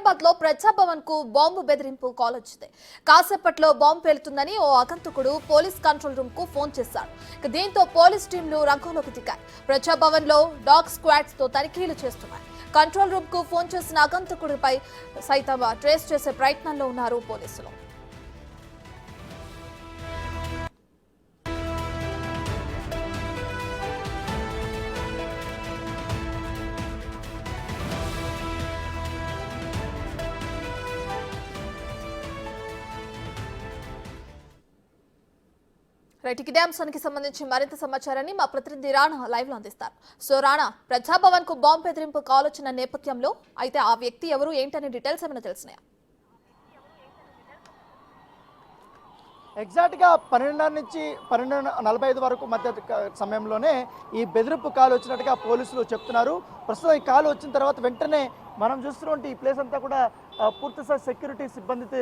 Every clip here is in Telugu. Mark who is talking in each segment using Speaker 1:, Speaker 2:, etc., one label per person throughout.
Speaker 1: హైదరాబాద్ లో ప్రజాభవన్ కు బాంబు బెదిరింపు కాల్ వచ్చింది. కాసేపట్లో బాంబు పేలుతుందని ఓ ఆగంతకుడు పోలీస్ కంట్రోల్ రూమ్ కు ఫోన్ చేశాడు. దీంతో పోలీస్ టీంలు రంగంలోకి దిగాయి. ప్రజాభవన్ లో డాగ్ స్క్వాడ్స్ తో తనిఖీలు చేస్తున్నాయి. కంట్రోల్ రూమ్ కు ఫోన్ చేసిన ఆగంతకుడిపై సైతం ట్రేస్ చేసే ప్రయత్నంలో ఉన్నారు పోలీసులు. ఇదే అంశానికి సంబంధించి మరింత సమాచారాన్ని మా ప్రతినిధి రాణా లైవ్ లో అందిస్తారు. సో రాణా, ప్రజాభవన్ కు బాంబు బెదిరింపు కాల్ వచ్చిన నేపథ్యంలో అయితే ఆ వ్యక్తి ఎవరు ఏంటనే డీటెయిల్స్ ఏమైనా తెలిసినాయా?
Speaker 2: ఎగ్జాక్ట్గా 12:30 నుంచి 12:45 వరకు మధ్య సమయంలోనే ఈ బెదిరింపు కాల్ వచ్చినట్టుగా పోలీసులు చెప్తున్నారు. ప్రస్తుతం ఈ కాల్ వచ్చిన తర్వాత వెంటనే మనం చూస్తున్నటువంటి ఈ ప్లేస్ అంతా కూడా పూర్తిస్థాయి సెక్యూరిటీ సిబ్బందితో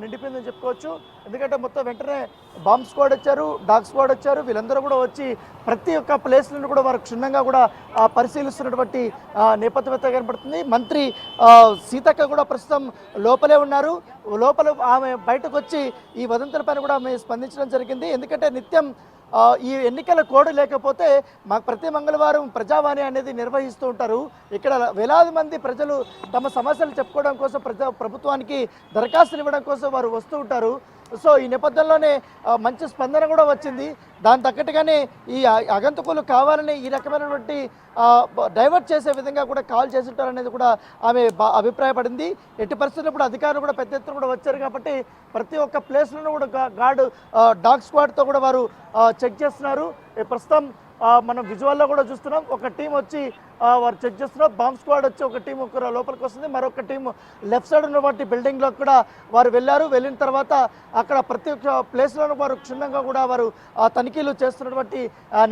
Speaker 2: నిండిపోయిందని చెప్పుకోవచ్చు. ఎందుకంటే మొత్తం వెంటనే బాంబ్ స్క్వాడ్ వచ్చారు, డాగ్ స్క్వాడ్ వచ్చారు. వీళ్ళందరూ కూడా వచ్చి ప్రతి ఒక్క ప్లేస్లను కూడా వారు క్షుణ్ణంగా కూడా పరిశీలిస్తున్నటువంటి నేపథ్యం అయితే కనపడుతుంది. మంత్రి సీతక్క కూడా ప్రస్తుతం లోపలే ఉన్నారు. లోపల ఆమె బయటకు వచ్చి ఈ వదంతులపైన కూడా ఆమె స్పందించడం జరిగింది. ఎందుకంటే నిత్యం ఈ ఎన్నికల కోడ్ లేకపోతే మాకు ప్రతి మంగళవారం ప్రజావాణి అనేది నిర్వహిస్తూ ఉంటారు. ఇక్కడ వేలాది మంది ప్రజలు తమ సమస్యలు చెప్పుకోవడం కోసం ప్రభుత్వానికి దరఖాస్తులు ఇవ్వడం కోసం వారు వస్తూ ఉంటారు. సో ఈ నేపథ్యంలోనే మంచి స్పందన కూడా వచ్చింది. దాని తగ్గట్టుగానే ఈ ఆగంతకులు కావాలని ఈ రకమైనటువంటి డైవర్ట్ చేసే విధంగా కూడా కాల్ చేసి ఉంటారనేది కూడా ఆమె అభిప్రాయపడింది. ఎట్టి పరిస్థితుల్లో కూడా అధికారులు కూడా పెద్ద ఎత్తున కూడా వచ్చారు కాబట్టి ప్రతి ఒక్క ప్లేస్లోనూ కూడా డాగ్ స్క్వాడ్తో కూడా వారు చెక్ చేస్తున్నారు. ప్రస్తుతం మనం విజువల్లో కూడా చూస్తున్నాం. ఒక టీం వచ్చి వారు చెక్ చేస్తున్నారు. బాంబ్ స్క్వాడ్ వచ్చి ఒక టీం ఒక లోపలికి వస్తుంది. మరొక టీం లెఫ్ట్ సైడ్ ఉన్నటువంటి బిల్డింగ్లో కూడా వారు వెళ్ళారు. వెళ్ళిన తర్వాత అక్కడ ప్రతి ఒక్క ప్లేస్లోనూ వారు క్షుణ్ణంగా కూడా వారు తనిఖీలు చేస్తున్నటువంటి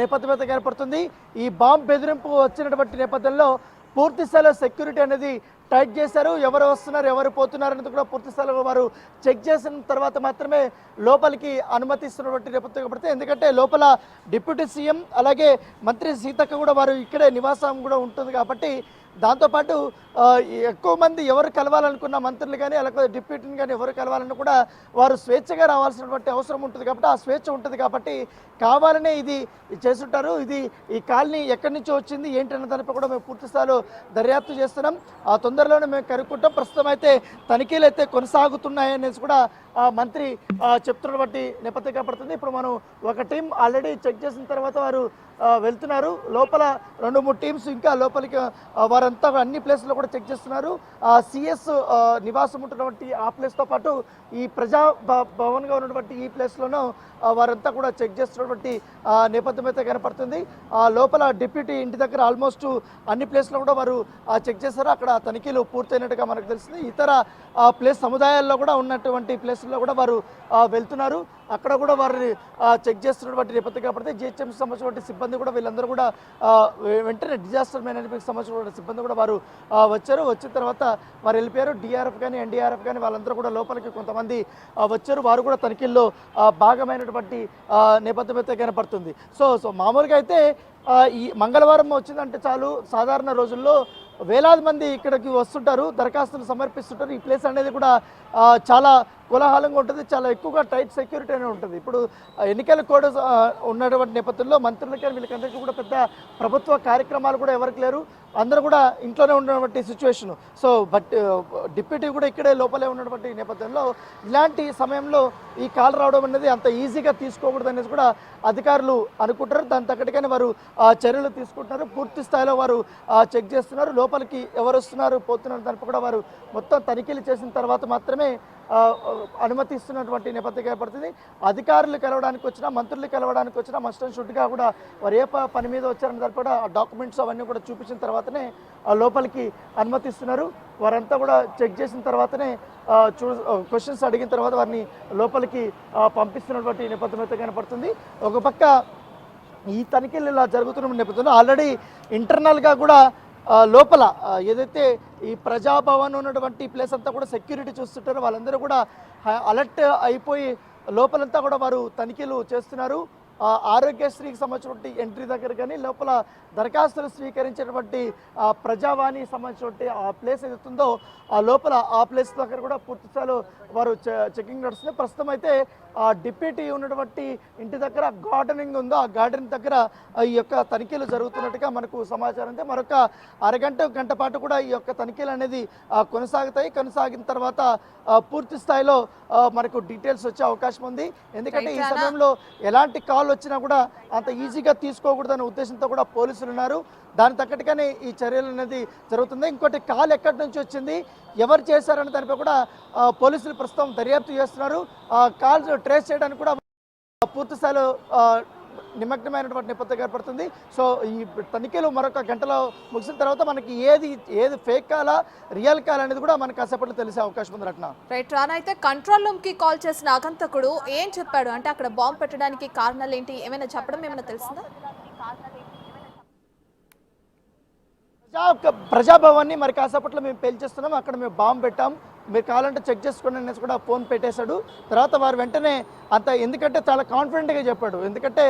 Speaker 2: నేపథ్యం అయితే కనపడుతుంది. ఈ బాంబ్ బెదిరింపు వచ్చినటువంటి నేపథ్యంలో పూర్తి స్థాయిలో సెక్యూరిటీ అనేది టైట్ చేశారు. ఎవరు వస్తున్నారు, ఎవరు పోతున్నారు అనేది కూడా పూర్తి స్థాయిలో వారు చెక్ చేసిన తర్వాత మాత్రమే లోపలికి అనుమతిస్తున్నటువంటి నేపథ్యం పడుతుంది. ఎందుకంటే లోపల డిప్యూటీ సీఎం అలాగే మంత్రి సీతక్క కూడా వారు ఇక్కడే నివాసం కూడా ఉంటుంది కాబట్టి దాంతోపాటు ఎక్కువ మంది ఎవరు కలవాలనుకున్న మంత్రులు కానీ అలాగే డిప్యూటీని కానీ ఎవరు కలవాలన్నా కూడా వారు స్వేచ్ఛగా రావాల్సినటువంటి అవసరం ఉంటుంది కాబట్టి ఆ స్వేచ్ఛ ఉంటుంది కాబట్టి కావాలనే ఇది చేస్తుంటారు. ఇది ఈ కాలనీ ఎక్కడి నుంచో వచ్చింది ఏంటన్న దానిపై కూడా మేము పూర్తి స్థాయిలో దర్యాప్తు చేస్తున్నాం. ఆ తొందరలోనే మేము కనుక్కుంటాం. ప్రస్తుతం అయితే తనిఖీలు అయితే కొనసాగుతున్నాయనేసి కూడా మంత్రి చెప్తున్నటువంటి నేపథ్యం కనపడుతుంది. ఇప్పుడు మనం ఒక టీం ఆల్రెడీ చెక్ చేసిన తర్వాత వారు వెళ్తున్నారు. లోపల 2-3 టీమ్స్ ఇంకా లోపలికి వారంతా అన్ని ప్లేస్లో కూడా చెక్ చేస్తున్నారు. సిఎస్ నివాసం ఉంటున్నటువంటి ఆ ప్లేస్తో పాటు ఈ ప్రజా భవన్గా ఉన్నటువంటి ఈ ప్లేస్లోనూ వారంతా కూడా చెక్ చేస్తున్నటువంటి నేపథ్యం అయితే కనపడుతుంది. లోపల డిప్యూటీ ఇంటి దగ్గర ఆల్మోస్ట్ అన్ని ప్లేస్లో కూడా వారు చెక్ చేశారు. అక్కడ తనిఖీలు పూర్తయినట్టుగా మనకు తెలుస్తుంది. ఇతర ప్లేస్ సముదాయాల్లో కూడా ఉన్నటువంటి ప్లేస్లో కూడా వారు వెళ్తున్నారు. అక్కడ కూడా వారిని చెక్ చేస్తున్నటువంటి నేపథ్యం కనపడితే జిహెచ్ఎంసీ సంబంధించినటువంటి సిబ్బంది కూడా వీళ్ళందరూ కూడా వెంటనే డిజాస్టర్ మేనేజ్మెంట్కి సంబంధించిన సిబ్బంది కూడా వారు వచ్చారు. వచ్చిన తర్వాత వారు వెళ్ళిపోయారు. డిఆర్ఎఫ్ కానీ ఎన్డీఆర్ఎఫ్ కానీ వాళ్ళందరూ కూడా లోపలికి కొంతమంది వచ్చారు. వారు కూడా తనిఖీల్లో భాగమైనటువంటి నేపథ్యం అయితే కనపడుతుంది. సో మామూలుగా అయితే ఈ మంగళవారం వచ్చిందంటే చాలు సాధారణ రోజుల్లో వేలాది మంది ఇక్కడికి వస్తుంటారు, దరఖాస్తులు సమర్పిస్తుంటారు. ఈ ప్లేస్ అనేది కూడా చాలా కోలాహలంగా ఉంటుంది, చాలా ఎక్కువగా టైట్ సెక్యూరిటీ అనేది ఉంటుంది. ఇప్పుడు ఎన్నికల కోడ్ ఉన్నటువంటి నేపథ్యంలో మంత్రులకి వీళ్ళకందరికీ కూడా పెద్ద ప్రభుత్వ కార్యక్రమాలు కూడా ఎవరికి లేరు, అందరూ కూడా ఇంట్లోనే ఉన్నటువంటి సిచ్యువేషన్. సో డిప్యూటీ కూడా ఇక్కడే లోపలే ఉన్నటువంటి నేపథ్యంలో ఇలాంటి సమయంలో ఈ కాల్ రావడం అనేది అంత ఈజీగా తీసుకోకూడదు అనేసి కూడా అధికారులు అనుకుంటారు. దాని తగ్గట్టుగానే వారు చర్యలు తీసుకుంటున్నారు. పూర్తి స్థాయిలో వారు చెక్ చేస్తున్నారు. లోపలికి ఎవరు వస్తున్నారు పోతున్నారు దానిపై కూడా వారు మొత్తం తనిఖీలు చేసిన తర్వాత మాత్రమే అనుమతిస్తున్నటువంటి నేపథ్యం ఏర్పడుతుంది. అధికారులు కలవడానికి వచ్చినా మంత్రులు కలవడానికి వచ్చినా మస్ట్ అండ్ షుడ్గా కూడా వారు ఏ పని మీద వచ్చారని దాని కూడా డాక్యుమెంట్స్ అవన్నీ కూడా చూపించిన తర్వాతనే లోపలికి అనుమతిస్తున్నారు. వారంతా కూడా చెక్ చేసిన తర్వాతనే క్వశ్చన్స్ అడిగిన తర్వాత వారిని లోపలికి పంపిస్తున్నటువంటి నేపథ్యం అయితే కనపడుతుంది. ఒక పక్క ఈ తనిఖీలు ఇలా జరుగుతున్న నేపథ్యంలో ఆల్రెడీ ఇంటర్నల్గా కూడా లోపల ఏదైతే ఈ ప్రజాభవన్ ఉన్నటువంటి ప్లేస్ అంతా కూడా సెక్యూరిటీ చూస్తుంటారో వాళ్ళందరూ కూడా అలర్ట్ అయిపోయి లోపలంతా కూడా వారు తనిఖీలు చేస్తున్నారు. ఆరోగ్యశ్రీకి సంబంధించినటువంటి ఎంట్రీ దగ్గర కానీ లోపల దరఖాస్తులు స్వీకరించేటువంటి ప్రజావాణి సంబంధించినటువంటి ఆ ప్లేస్ ఏదైతుందో ఆ లోపల ఆ ప్లేస్ దగ్గర కూడా పూర్తి స్థాయిలో వారు చెకింగ్ నడుస్తుంది. ప్రస్తుతం అయితే డిప్యూటీ ఉన్నటువంటి ఇంటి దగ్గర గార్డెనింగ్ ఉందో ఆ గార్డెనింగ్ దగ్గర ఈ యొక్క తనిఖీలు జరుగుతున్నట్టుగా మనకు సమాచారం ఉంది. మరొక గంట పాటు కూడా ఈ యొక్క తనిఖీలు అనేది కొనసాగుతాయి. కొనసాగిన తర్వాత పూర్తి స్థాయిలో మనకు డీటెయిల్స్ వచ్చే అవకాశం ఉంది. ఎందుకంటే ఈ సమయంలో ఎలాంటి కాల్ వచ్చినా కూడా అంత ఈజీగా తీసుకోకూడదనే ఉద్దేశంతో కూడా పోలీసులు ఉన్నారు. దాని తగ్గట్టుగానే ఈ చర్యలు అనేది జరుగుతుంది. ఇంకోటి కాల్ ఎక్కడి నుంచి వచ్చింది, ఎవరు చేశారనే దానిపై కూడా పోలీసులు ప్రస్తుతం దర్యాప్తు చేస్తున్నారు. కాల్ ట్రేస్ చేయడానికి కూడా పూర్తి స్థాయిలో నిమగ్నమైనటువంటి నేపథ్యం ఏర్పడుతుంది. సో ఈ తనిఖీలు మరొక గంటలో ముగిసిన తర్వాత మనకి ఏది ఫేక్ కాలా రియల్ కాల్ అనేది కూడా మనకు కాసేపట్లో తెలిసే అవకాశం ఉంది. రత్న
Speaker 1: రైట్ రానా, అయితే కంట్రోల్ రూమ్ కి కాల్ చేసిన ఆగంతకుడు ఏం చెప్పాడు అంటే అక్కడ బాంబు పెట్టడానికి కారణాలు ఏంటి, ఏమైనా చెప్పడం ఏమైనా తెలిసిందా?
Speaker 2: ప్రజాభవన్ని మరి కాసేపట్లో మేము పేల్చేస్తున్నాం, అక్కడ మేము బాంబు పెట్టాం, మీరు కావాలంటే చెక్ చేసుకోండి అనేసి కూడా ఫోన్ పెట్టేశాడు. తర్వాత వారు వెంటనే ఎందుకంటే చాలా కాన్ఫిడెంట్గా చెప్పాడు. ఎందుకంటే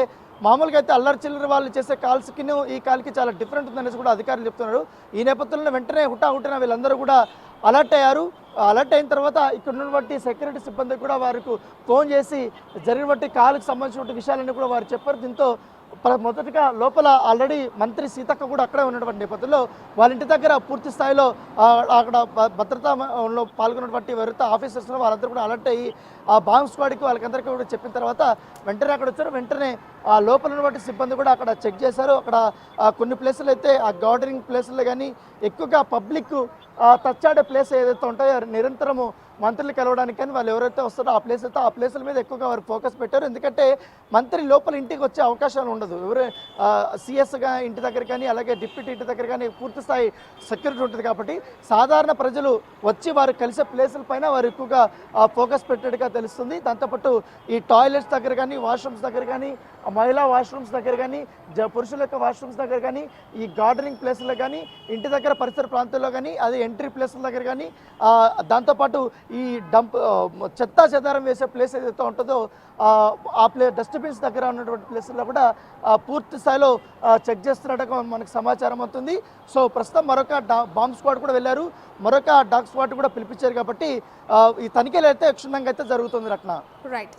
Speaker 2: మామూలుగా అయితే అల్లరి చిల్లర వాళ్ళు చేసే కాల్స్కి ఈ కాల్కి చాలా డిఫరెంట్ ఉందనేసి కూడా అధికారులు చెప్తున్నారు. ఈ నేపథ్యంలో వెంటనే హుటాహుటిన వీళ్ళందరూ కూడా అలర్ట్ అయ్యారు. అలర్ట్ అయిన తర్వాత ఇక్కడ ఉన్నటువంటి సెక్యూరిటీ సిబ్బందికి కూడా వారికి ఫోన్ చేసి జరిగినటువంటి కాల్కి సంబంధించిన విషయాలన్నీ కూడా వారు చెప్పారు. దీంతో మొదటగా లోపల ఆల్రెడీ మంత్రి సీతక్క కూడా అక్కడే ఉన్నటువంటి నేపథ్యంలో వాళ్ళ ఇంటి దగ్గర పూర్తి స్థాయిలో అక్కడ భద్రతలో పాల్గొన్నటువంటి ఎవరైతే ఆఫీసర్స్ వాళ్ళందరూ కూడా అలర్ట్ అయ్యి ఆ బాంబ్ స్క్వాడ్కి వాళ్ళకందరికీ కూడా చెప్పిన తర్వాత వెంటనే అక్కడ వచ్చారు. వెంటనే ఆ లోపల ఉన్నటువంటి సిబ్బంది కూడా అక్కడ చెక్ చేశారు. అక్కడ కొన్ని ప్లేసులు అయితే ఆ గార్డెనింగ్ ప్లేసుల్లో కానీ ఎక్కువగా పబ్లిక్ తచ్చాడే ప్లేస్ ఏదైతే ఉంటాయో నిరంతరము మంత్రులు కలవడానికి కానీ వాళ్ళు ఎవరైతే వస్తారో ఆ ప్లేసుల మీద ఎక్కువగా వారు ఫోకస్ పెట్టారు. ఎందుకంటే మంత్రి లోపల ఇంటికి వచ్చే అవకాశాలు ఉండదు. ఎవరు సిఎస్గా ఇంటి దగ్గర కానీ అలాగే డిప్యూటీ ఇంటి దగ్గర కానీ పూర్తి స్థాయి సెక్యూరిటీ ఉంటుంది. కాబట్టి సాధారణ ప్రజలు వచ్చి వారు కలిసే ప్లేసుల పైన వారు ఎక్కువగా ఫోకస్ పెట్టేట్టుగా తెలుస్తుంది. దాంతోపాటు ఈ టాయిలెట్స్ దగ్గర కానీ వాష్రూమ్స్ దగ్గర కానీ మహిళా వాష్రూమ్స్ దగ్గర కానీ పురుషుల యొక్క వాష్రూమ్స్ దగ్గర కానీ ఈ గార్డెనింగ్ ప్లేస్లో కానీ ఇంటి దగ్గర పరిసర ప్రాంతాల్లో కానీ అది ఎంట్రీ ప్లేస్ల దగ్గర కానీ దాంతోపాటు ఈ చెత్తా చెదారం వేసే ప్లేస్ ఏదైతే ఉంటుందో ఆ డస్ట్బిన్స్ దగ్గర ఉన్నటువంటి ప్లేసుల్లో కూడా పూర్తి స్థాయిలో చెక్ చేస్తున్నట్టుగా మనకు సమాచారం అవుతుంది. సో ప్రస్తుతం మరొక బాంబ్ స్క్వాడ్ కూడా వెళ్ళారు, మరొక డాగ్ స్క్వాడ్ కూడా పిలిపించారు. కాబట్టి ఈ తనిఖీలు అయితే క్షుణ్ణంగా అయితే జరుగుతుంది. రత్న
Speaker 1: రైట్.